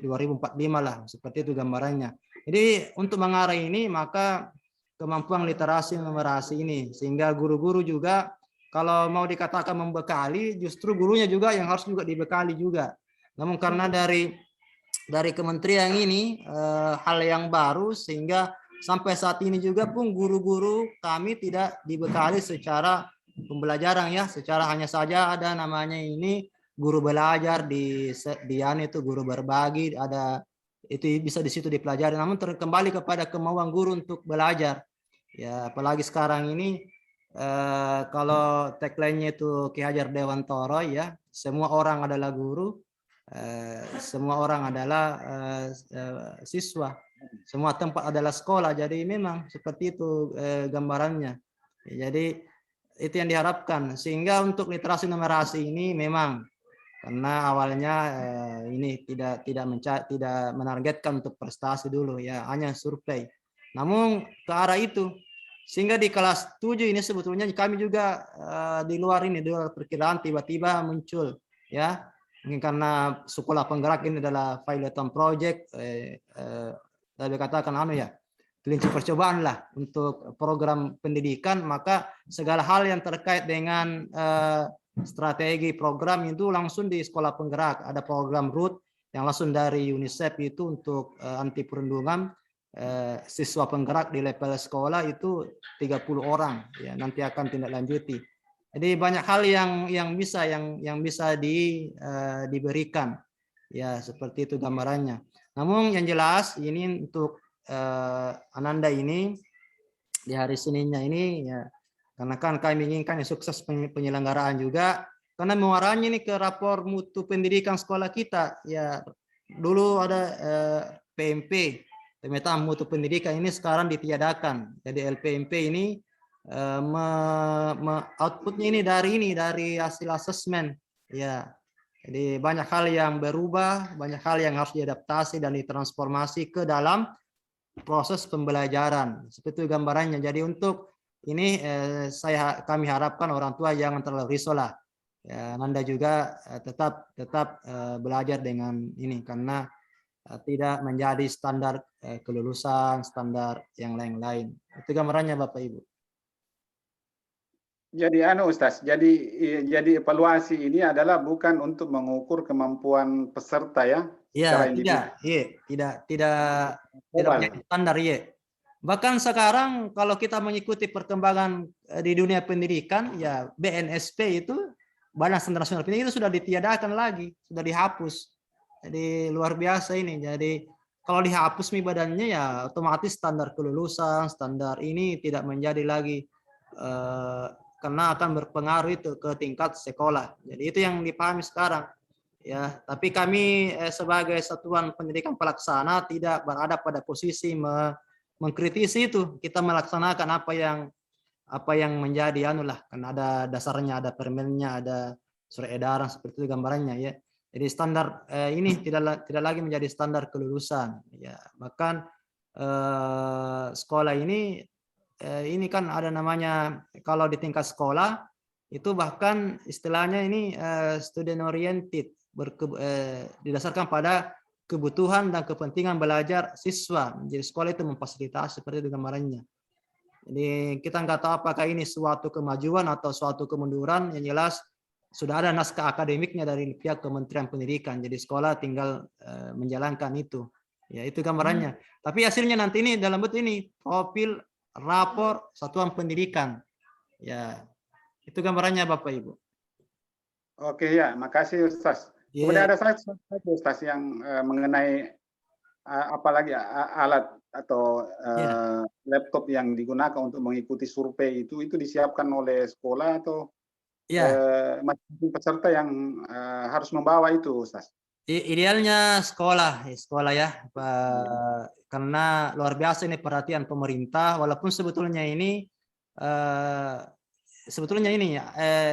2045 lah, seperti itu gambarannya. Jadi untuk mengarah ini maka kemampuan literasi numerasi ini, sehingga guru-guru juga kalau mau dikatakan membekali, justru gurunya juga yang harus juga dibekali juga. Namun karena dari kementerian ini hal yang baru, sehingga sampai saat ini juga pun guru-guru kami tidak dibekali secara pembelajaran ya, secara hanya saja ada namanya ini guru belajar di itu guru berbagi, ada itu bisa di situ dipelajari, namun kembali kepada kemauan guru untuk belajar. Ya, apalagi sekarang ini kalau tagline-nya itu Ki Hajar Dewantara ya, semua orang adalah guru, semua orang adalah siswa. Semua tempat adalah sekolah, jadi memang seperti itu gambarannya. Jadi itu yang diharapkan, sehingga untuk literasi numerasi ini memang karena awalnya ini tidak menargetkan untuk prestasi dulu ya, hanya survei. Namun ke arah itu, sehingga di kelas 7 ini sebetulnya kami juga di luar perkiraan tiba-tiba muncul ya, mungkin karena sekolah penggerak ini adalah pilotan project. Saya katakan kelinci percobaan lah untuk program pendidikan, maka segala hal yang terkait dengan strategi program itu langsung di sekolah penggerak. Ada program RUT yang langsung dari UNICEF itu untuk anti perundungan, siswa penggerak di level sekolah itu 30 orang ya, nanti akan tindak lanjuti. Jadi banyak hal yang bisa diberikan ya, seperti itu gambarannya. Namun yang jelas ini untuk Ananda ini di hari Seninnya ini ya, karena kan kami inginkan yang sukses penyelenggaraan juga, karena muaranya ini ke rapor mutu pendidikan sekolah kita ya. Dulu ada PMP, pemetaan mutu pendidikan, ini sekarang ditiadakan. Jadi LPMP ini outputnya ini dari hasil asesmen ya. Jadi banyak hal yang berubah, banyak hal yang harus diadaptasi dan ditransformasi ke dalam proses pembelajaran. Seperti itu gambarannya. Jadi untuk ini kami harapkan orang tua jangan terlalu risau lah. Ya, Anda juga tetap belajar dengan ini, karena tidak menjadi standar kelulusan, standar yang lain-lain. Itu gambarannya Bapak Ibu. Jadi Ustaz, jadi evaluasi ini adalah bukan untuk mengukur kemampuan peserta ya? Iya, tidak menjadi standar ya. Bahkan sekarang kalau kita mengikuti perkembangan di dunia pendidikan ya, BNSP itu, Badan Standar Nasional Pendidikan itu sudah ditiadakan lagi, sudah dihapus. Jadi luar biasa ini. Jadi kalau dihapus badannya ya otomatis standar kelulusan, standar ini tidak menjadi lagi karena akan berpengaruh itu ke tingkat sekolah. Jadi itu yang dipahami sekarang ya. Tapi kami sebagai satuan pendidikan pelaksana tidak berada pada posisi mengkritisi itu. Kita melaksanakan apa yang menjadi karena ada dasarnya, ada permennya, ada surat edaran, seperti itu gambarannya ya. Jadi standar ini tidak lagi menjadi standar kelulusan ya. Bahkan sekolah ini kan ada namanya, kalau di tingkat sekolah itu bahkan istilahnya ini student oriented, didasarkan pada kebutuhan dan kepentingan belajar siswa. Jadi sekolah itu memfasilitasi, seperti itu gambarannya. Jadi kita nggak tahu apakah ini suatu kemajuan atau suatu kemunduran. Yang jelas sudah ada naskah akademiknya dari pihak Kementerian Pendidikan. Jadi sekolah tinggal menjalankan itu. Ya, itu gambarannya. Tapi hasilnya nanti ini dalam bentuk ini profil rapor satuan pendidikan. Ya, itu gambarannya Bapak Ibu. Oke ya, makasih Ustaz. Kemudian ada satu Ustaz yang mengenai apalagi alat atau laptop yang digunakan untuk mengikuti survei itu disiapkan oleh sekolah atau masing-masing peserta yang harus membawa itu, Ustaz? Idealnya sekolah ya, karena luar biasa ini perhatian pemerintah, walaupun sebetulnya ini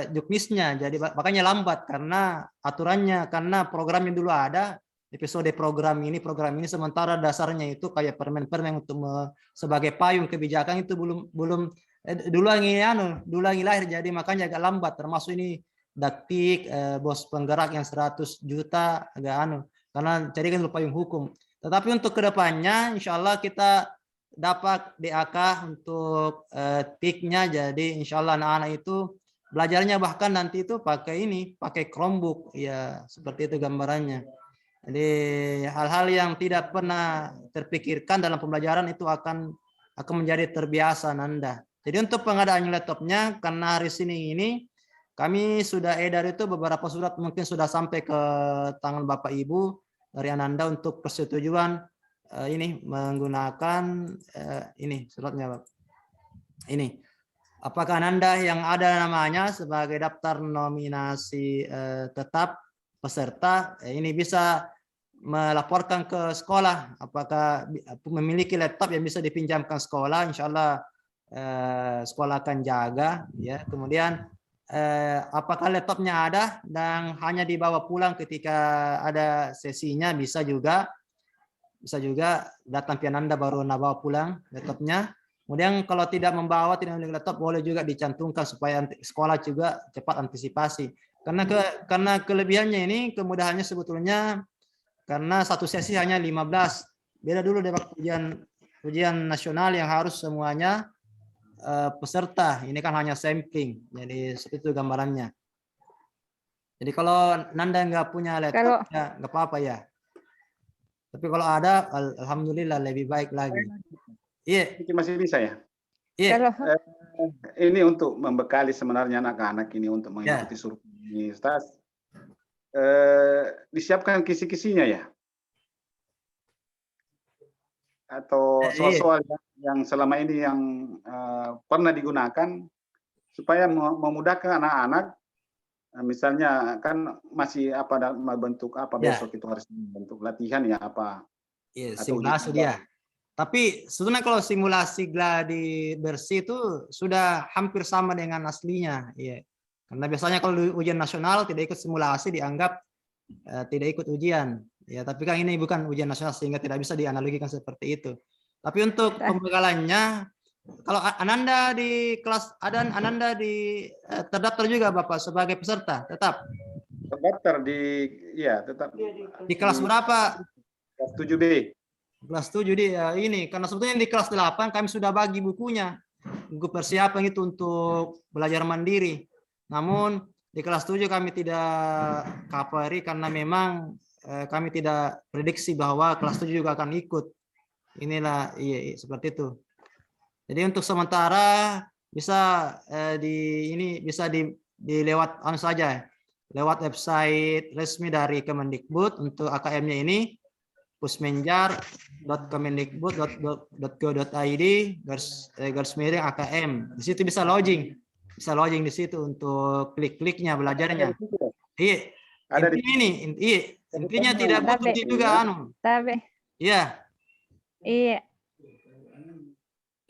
juknisnya, jadi makanya lambat karena aturannya, karena programnya dulu ada, episode program ini sementara dasarnya itu kayak permen untuk sebagai payung kebijakan itu belum dulu lagi lahir, jadi makanya agak lambat, termasuk ini daktik bos penggerak yang 100 juta agak karena jadikan dulu payung hukum. Tetapi untuk kedepannya insya Allah kita dapat DAK untuk TIK-nya, jadi insya Allah anak-anak itu belajarnya bahkan nanti itu pakai Chromebook ya, seperti itu gambarannya. Jadi hal-hal yang tidak pernah terpikirkan dalam pembelajaran itu akan menjadi terbiasa Nanda. Jadi untuk pengadaan laptopnya, karena hari ini kami sudah edar itu beberapa surat, mungkin sudah sampai ke tangan Bapak Ibu dari Ananda untuk persetujuan ini menggunakan ini suratnya Pak. Ini apakah Ananda yang ada namanya sebagai daftar nominasi tetap peserta ini bisa melaporkan ke sekolah apakah memiliki laptop yang bisa dipinjamkan sekolah, insya Allah sekolah akan jaga ya. Kemudian apakah laptopnya ada dan hanya dibawa pulang ketika ada sesinya, bisa juga datang Piananda baru bawa pulang laptopnya. Kemudian kalau tidak memiliki laptop boleh juga dicantumkan supaya sekolah juga cepat antisipasi. Karena kelebihannya ini, kemudahannya sebetulnya karena satu sesi hanya 15. Beda dulu dengan ujian nasional yang harus semuanya peserta. Ini kan hanya sampling. Jadi itu gambarannya. Jadi kalau Nanda nggak punya laptop ya nggak apa-apa ya. Tapi kalau ada, alhamdulillah lebih baik lagi. Iya. Masih bisa ya? Iya. Ini untuk membekali sebenarnya anak-anak ini untuk mengikuti survei ini, Ustaz. Disiapkan kisi-kisinya ya? Atau soal-soal yang selama ini yang pernah digunakan supaya memudahkan anak-anak, misalnya kan masih dalam bentuk apa besok itu harus bentuk latihan ya apa? Iya, simulasi dia. Tapi sebenarnya kalau simulasi gladi bersih itu sudah hampir sama dengan aslinya, ya. Karena biasanya kalau ujian nasional tidak ikut simulasi dianggap tidak ikut ujian, ya. Tapi kan ini bukan ujian nasional sehingga tidak bisa dianalogikan seperti itu. Tapi untuk pembekalannya, kalau Ananda di kelas Ananda terdaftar juga Bapak sebagai peserta tetap. Terdaftar tetap. Di kelas berapa? Kelas 7B. Kelas 7 dia ini karena sebetulnya di kelas 8 kami sudah bagi buku persiapan itu untuk belajar mandiri. Namun di kelas 7 kami tidak cover karena memang kami tidak prediksi bahwa kelas 7 juga akan ikut. Inilah seperti itu. Jadi untuk sementara bisa dilewat saja, lewat website resmi dari Kemendikbud untuk AKM-nya ini pusmenjar.kemendikbud.go.id /AKM. Di situ bisa login di situ untuk klik-kliknya belajarnya. Iya. Intinya tidak butuh juga Iya. Iya.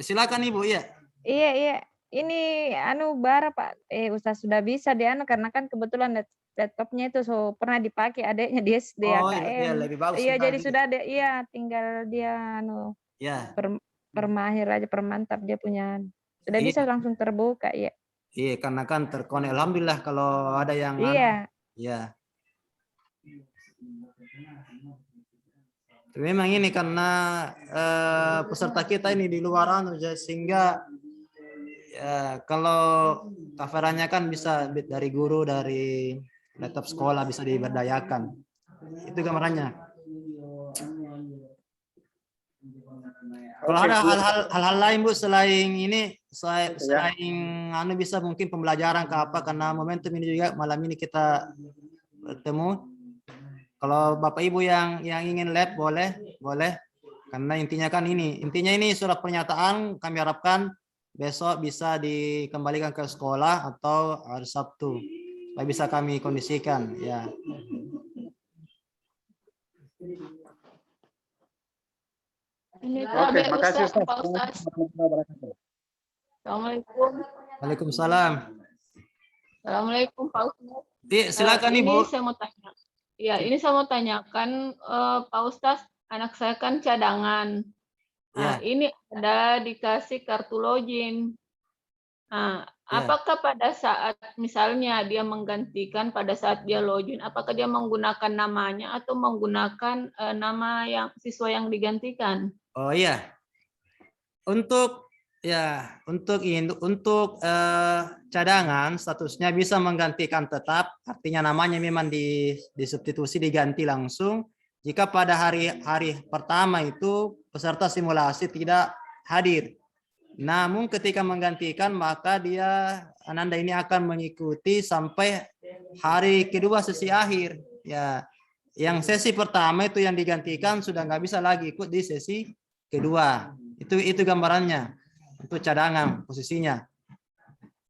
Silakan Ibu, iya. Iya. Ini bara Pak. Ustaz sudah bisa karena kan kebetulan laptopnya itu pernah dipakai adiknya di SD AKM. Iya, lebih bagus. Iya, jadi sudah ada. Iya, tinggal dia permahir aja, permantap dia punya. Sudah bisa langsung terbuka, ya. Iya, karena kan terkonek. Alhamdulillah kalau ada yang Iya. Memang ini karena peserta kita ini di luar sehingga Ya, kalau coverannya kan bisa dari guru, dari laptop sekolah bisa diberdayakan. Itu gambarannya. Kalau Oke, ada Bu. hal-hal lain Bu selain ini, selain anu bisa mungkin pembelajaran ke apa, karena momentum ini juga malam ini kita bertemu. Kalau Bapak Ibu yang ingin lab boleh. Karena intinya ini surat pernyataan, kami harapkan besok bisa dikembalikan ke sekolah atau hari Sabtu. Supaya bisa kami kondisikan ya. Oke, makasih Ustaz. Assalamualaikum. Waalaikumsalam. Assalamualaikum Pak Ustaz. Silakan Ibu. Ini saya mau tanya. Ya, ini saya mau tanyakan Pak Ustaz, anak saya kan cadangan. Nah, ini ada dikasih kartu login. Nah, apakah pada saat misalnya dia menggantikan pada saat dia login, apakah dia menggunakan namanya atau menggunakan nama yang siswa yang digantikan? Oh iya. Untuk cadangan statusnya bisa menggantikan tetap, artinya namanya memang disubstitusi, diganti langsung. Jika pada hari pertama itu peserta simulasi tidak hadir. Namun ketika menggantikan maka Ananda ini akan mengikuti sampai hari kedua sesi akhir. Ya, yang sesi pertama itu yang digantikan sudah nggak bisa lagi ikut di sesi kedua. Itu gambarannya untuk cadangan posisinya.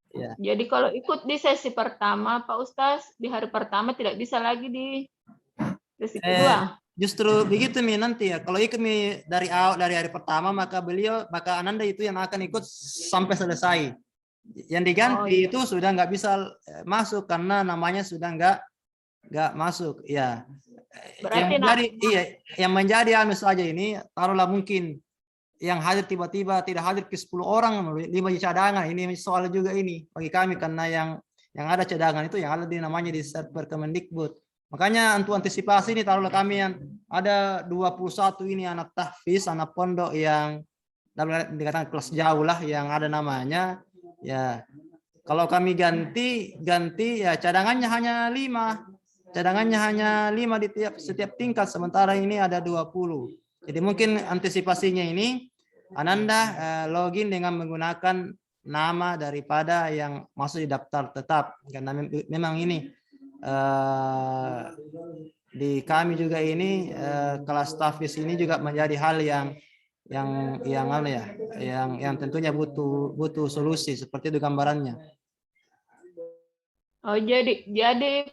Ya. Jadi kalau ikut di sesi pertama Pak Ustaz, di hari pertama tidak bisa lagi di sesi kedua. Justru begitu nanti ya. Kalau ikut dari hari pertama maka Ananda itu yang akan ikut sampai selesai. Yang diganti itu sudah nggak bisa masuk karena namanya sudah nggak masuk. Ya. Yang menjadi anu saja ini, taruhlah mungkin yang hadir tiba-tiba tidak hadir ke 10 orang, 5 cadangan. Ini soal juga ini bagi kami karena yang ada cadangan itu yang ada namanya di server Kemendikbud. Makanya untuk antisipasi ini taruhlah kami yang ada 21 ini anak tahfiz, anak pondok yang dalam dikatakan kelas jauh lah yang ada namanya. Ya, kalau kami ganti ya cadangannya hanya 5. Cadangannya hanya 5 di setiap tingkat, sementara ini ada 20. Jadi mungkin antisipasinya ini Ananda login dengan menggunakan nama daripada yang masuk di daftar tetap, karena memang ini di kami juga ini kelas tahfiz ini juga menjadi hal yang tentunya butuh solusi, seperti itu gambarannya. Oh, jadi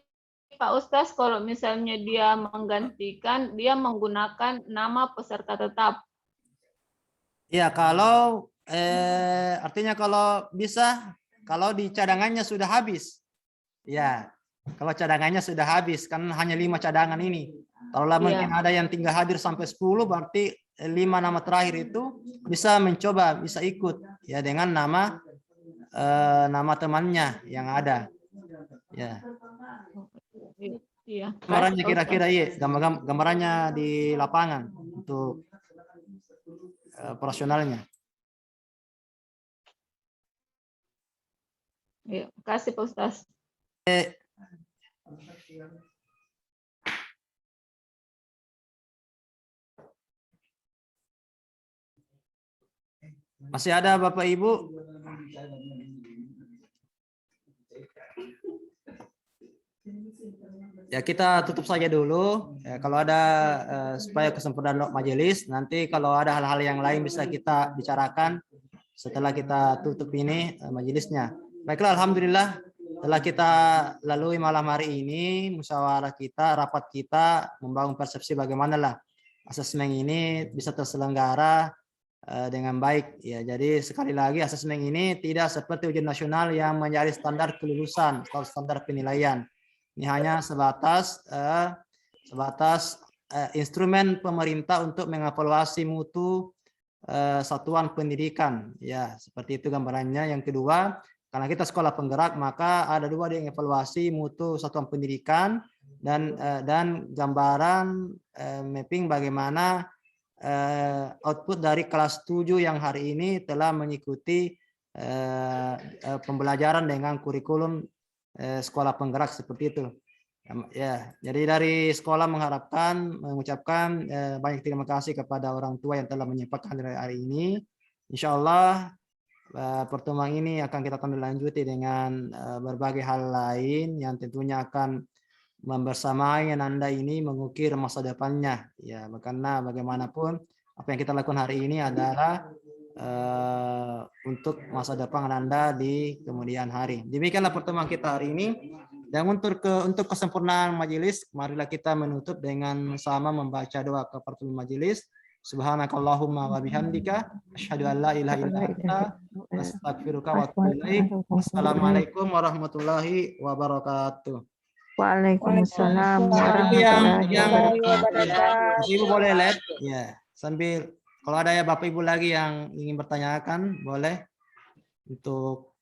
Pak Ustaz, kalau misalnya dia menggantikan, dia menggunakan nama peserta tetap. Ya, kalau artinya kalau bisa, kalau di cadangannya sudah habis, ya. Kalau cadangannya sudah habis, kan hanya 5 cadangan ini. Kalau mungkin ada yang tinggal hadir sampai 10, berarti 5 nama terakhir itu bisa mencoba, bisa ikut ya dengan nama temannya yang ada. Ya. Iya. Gambarannya kira-kira gambarannya di lapangan untuk operasionalnya. Iya, kasih Pak Ustaz. Masih ada Bapak Ibu? Ya, kita tutup saja dulu. Ya, kalau ada supaya kesempurnaan majelis, nanti kalau ada hal-hal yang lain bisa kita bicarakan setelah kita tutup ini majelisnya. Baiklah, alhamdulillah telah kita lalui malam hari ini musyawarah kita, rapat kita membangun persepsi bagaimanalah asesmen ini bisa terselenggara dengan baik ya. Jadi sekali lagi asesmen ini tidak seperti ujian nasional yang menjadi standar kelulusan atau standar penilaian. Ini hanya sebatas instrumen pemerintah untuk mengevaluasi mutu satuan pendidikan ya, seperti itu gambarannya. Yang kedua, karena kita sekolah penggerak maka ada 2 yang evaluasi mutu satuan pendidikan dan gambaran mapping bagaimana output dari kelas 7 yang hari ini telah mengikuti pembelajaran dengan kurikulum sekolah penggerak seperti itu. Ya, jadi dari sekolah mengucapkan banyak terima kasih kepada orang tua yang telah menyempatkan hari ini. Insya Allah pertemuan ini akan kita lanjuti dengan berbagai hal lain yang tentunya akan membersamai Ananda ini mengukir masa depannya. Ya, karena bagaimanapun apa yang kita lakukan hari ini adalah untuk masa depan Ananda di kemudian hari. Demikianlah pertemuan kita hari ini. Dan untuk kesempurnaan majelis, marilah kita menutup dengan sama membaca doa kafaratul majelis. Subhanakallahumma wa bihamdika asyhadu an la ilaha illa anta astaghfiruka wa atubu ilaik. Wassalamualaikum warahmatullahi wabarakatuh. Waalaikumsalam warahmatullahi wabarakatuh. Ibu boleh lihat ya, sambil kalau ada ya Bapak Ibu lagi yang ingin bertanyakan boleh untuk